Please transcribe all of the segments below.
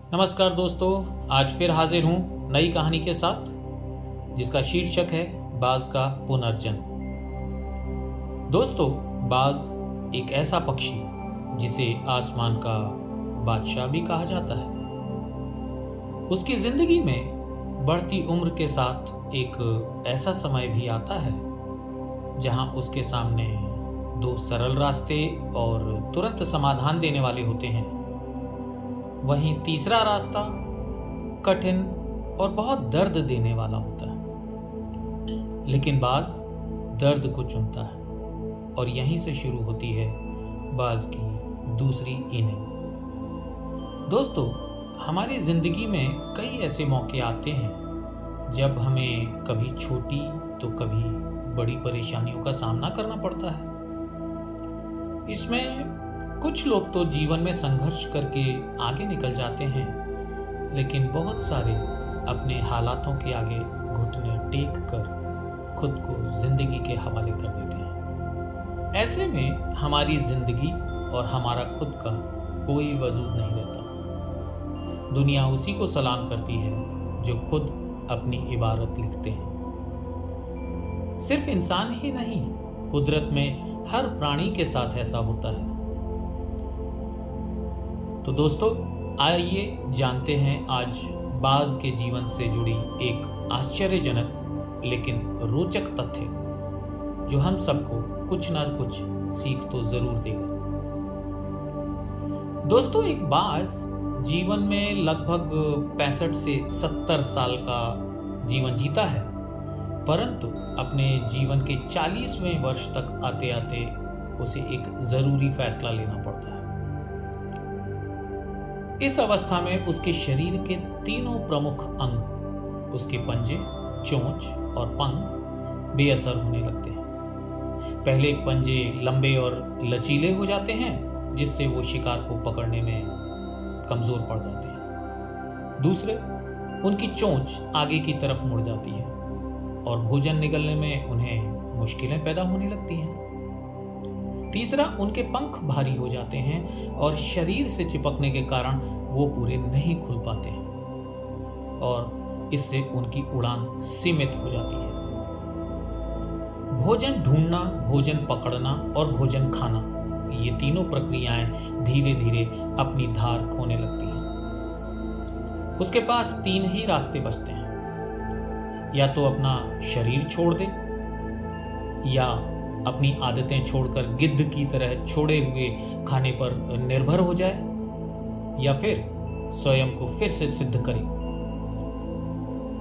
नमस्कार दोस्तों, आज फिर हाजिर हूँ नई कहानी के साथ जिसका शीर्षक है बाज का पुनर्जन्म। दोस्तों, बाज एक ऐसा पक्षी जिसे आसमान का बादशाह भी कहा जाता है। उसकी जिंदगी में बढ़ती उम्र के साथ एक ऐसा समय भी आता है जहां उसके सामने दो सरल रास्ते और तुरंत समाधान देने वाले होते हैं। वहीं तीसरा रास्ता कठिन और बहुत दर्द देने वाला होता है। लेकिन बाज दर्द को चुनता है और यहीं से शुरू होती है बाज की दूसरी इनिंग। दोस्तों, हमारी जिंदगी में कई ऐसे मौके आते हैं जब हमें कभी छोटी तो कभी बड़ी परेशानियों का सामना करना पड़ता है। इसमें कुछ लोग तो जीवन में संघर्ष करके आगे निकल जाते हैं, लेकिन बहुत सारे अपने हालातों के आगे घुटने टेक कर खुद को जिंदगी के हवाले कर देते हैं। ऐसे में हमारी जिंदगी और हमारा खुद का कोई वजूद नहीं रहता। दुनिया उसी को सलाम करती है जो खुद अपनी इबारत लिखते हैं। सिर्फ इंसान ही नहीं, कुदरत में हर प्राणी के साथ ऐसा होता है। तो दोस्तों, आइए जानते हैं आज बाज के जीवन से जुड़ी एक आश्चर्यजनक लेकिन रोचक तथ्य जो हम सबको कुछ ना कुछ सीख तो जरूर देगा। दोस्तों, एक बाज जीवन में लगभग 65 से 70 साल का जीवन जीता है, परंतु अपने जीवन के 40वें वर्ष तक आते आते उसे एक जरूरी फैसला लेना पड़ता है। इस अवस्था में उसके शरीर के तीनों प्रमुख अंग, उसके पंजे, चोंच और पंख बेअसर होने लगते हैं। पहले पंजे लंबे और लचीले हो जाते हैं, जिससे वो शिकार को पकड़ने में कमजोर पड़ जाते हैं। दूसरे, उनकी चोंच आगे की तरफ मुड़ जाती है और भोजन निगलने में उन्हें मुश्किलें पैदा होने लगती हैं। तीसरा, उनके पंख भारी हो जाते हैं और शरीर से चिपकने के कारण वो पूरे नहीं खुल पाते और इससे उनकी उड़ान सीमित हो जाती है। भोजन ढूंढना, भोजन पकड़ना और भोजन खाना, ये तीनों प्रक्रियाएं धीरे धीरे अपनी धार खोने लगती हैं। उसके पास 3 ही रास्ते बचते हैं, या तो अपना शरीर छोड़ दे, या अपनी आदतें छोड़कर गिद्ध की तरह छोड़े हुए खाने पर निर्भर हो जाए, या फिर स्वयं को फिर से सिद्ध करे।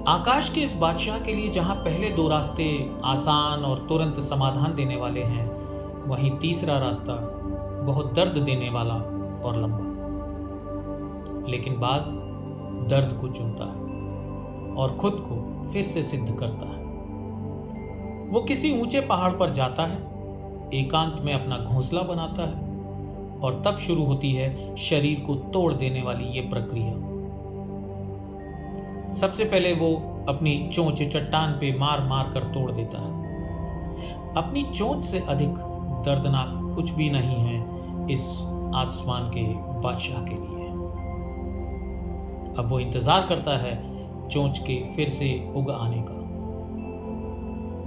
आकाश के इस बादशाह के लिए जहां पहले 2 रास्ते आसान और तुरंत समाधान देने वाले हैं, वहीं तीसरा रास्ता बहुत दर्द देने वाला और लंबा। लेकिन बाज दर्द को चुनता है और खुद को फिर से सिद्ध करता है। वो किसी ऊंचे पहाड़ पर जाता है, एकांत में अपना घोंसला बनाता है और तब शुरू होती है शरीर को तोड़ देने वाली ये प्रक्रिया। सबसे पहले वो अपनी चोंच चट्टान पे मार मार कर तोड़ देता है। अपनी चोंच से अधिक दर्दनाक कुछ भी नहीं है इस आसमान के बादशाह के लिए। अब वो इंतजार करता है चोंच के फिर से उग आने का,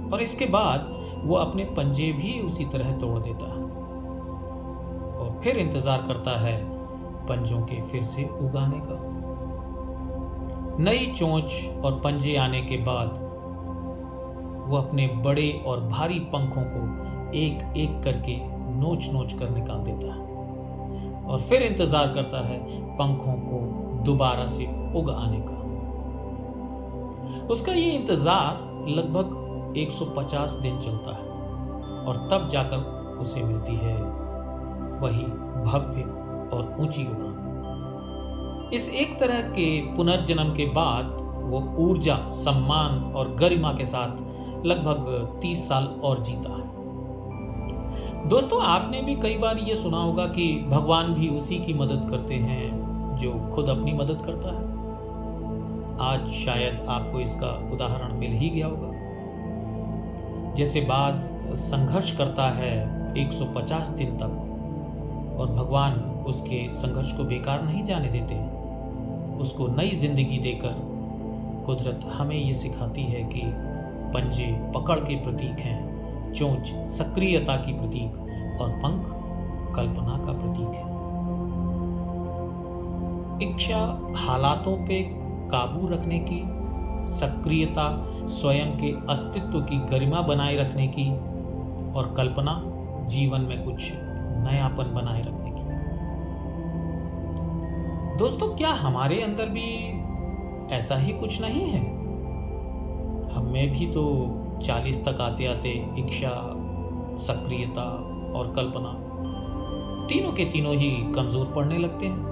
और इसके बाद वो अपने पंजे भी उसी तरह तोड़ देता है और फिर इंतजार करता है पंजों के फिर से उगाने का। नई चोंच और पंजे आने के बाद वो अपने बड़े और भारी पंखों को एक एक करके नोच नोच कर निकाल देता है और फिर इंतजार करता है पंखों को दोबारा से उग आने का। उसका ये इंतजार लगभग 150 दिन चलता है और तब जाकर उसे मिलती है वही भव्य और ऊंची उड़ान। इस एक तरह के पुनर्जन्म के बाद वो ऊर्जा, सम्मान और गरिमा के साथ लगभग 30 साल और जीता है। दोस्तों, आपने भी कई बार ये सुना होगा कि भगवान भी उसी की मदद करते हैं जो खुद अपनी मदद करता है। आज शायद आपको इसका उदाहरण मिल ही गया होगा। जैसे बाज संघर्ष करता है 150 दिन तक और भगवान उसके संघर्ष को बेकार नहीं जाने देते। उसको नई जिंदगी देकर कुदरत हमें ये सिखाती है कि पंजे पकड़ के प्रतीक हैं, चोंच सक्रियता की प्रतीक और पंख कल्पना का प्रतीक है। इच्छा हालातों पे काबू रखने की, सक्रियता स्वयं के अस्तित्व की गरिमा बनाए रखने की और कल्पना जीवन में कुछ नयापन बनाए रखने की। दोस्तों, क्या हमारे अंदर भी ऐसा ही कुछ नहीं है? हमें भी तो 40 तक आते आते इच्छा, सक्रियता और कल्पना तीनों के तीनों ही कमजोर पड़ने लगते हैं।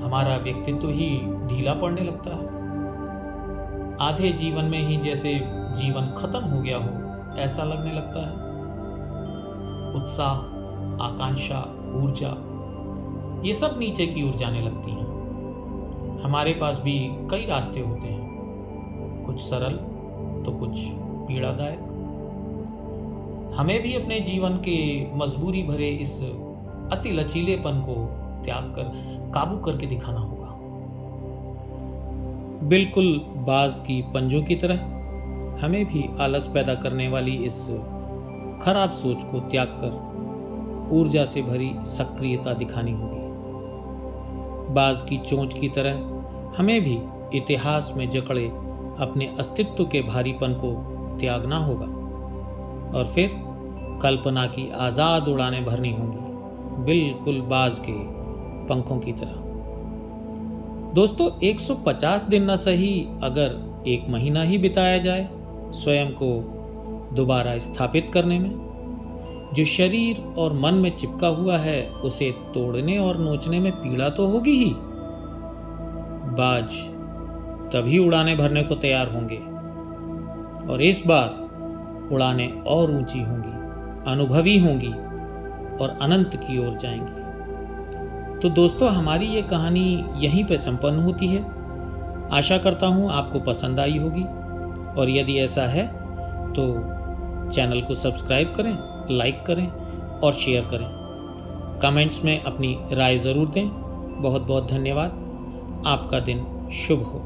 हमारा व्यक्तित्व ही ढीला पड़ने लगता है। आधे जीवन में ही जैसे जीवन खत्म हो गया हो ऐसा लगने लगता है। उत्साह, आकांक्षा, ऊर्जा ये सब नीचे की ओर जाने लगती हैं। हमारे पास भी कई रास्ते होते हैं, कुछ सरल तो कुछ पीड़ादायक। हमें भी अपने जीवन के मजबूरी भरे इस अति लचीलेपन को त्याग कर काबू करके दिखाना होगा। बिल्कुल बाज की पंजों की तरह हमें भी आलस पैदा करने वाली इस खराब सोच को त्याग कर ऊर्जा से भरी सक्रियता दिखानी होगी। बाज की चोंच की तरह हमें भी इतिहास में जकड़े अपने अस्तित्व के भारीपन को त्यागना होगा और फिर कल्पना की आजाद उड़ानें भरनी होंगी, बिल्कुल बाज के पंखों की तरह। दोस्तों, 150 दिन न सही अगर 1 महीना ही बिताया जाए स्वयं को दोबारा स्थापित करने में, जो शरीर और मन में चिपका हुआ है उसे तोड़ने और नोचने में पीड़ा तो होगी ही। बाज तभी उड़ाने भरने को तैयार होंगे और इस बार उड़ाने और ऊंची होंगी, अनुभवी होंगी और अनंत की ओर जाएंगी। तो दोस्तों, हमारी ये कहानी यहीं पे संपन्न होती है। आशा करता हूँ आपको पसंद आई होगी और यदि ऐसा है तो चैनल को सब्सक्राइब करें, लाइक करें और शेयर करें। कमेंट्स में अपनी राय ज़रूर दें। बहुत बहुत धन्यवाद। आपका दिन शुभ हो।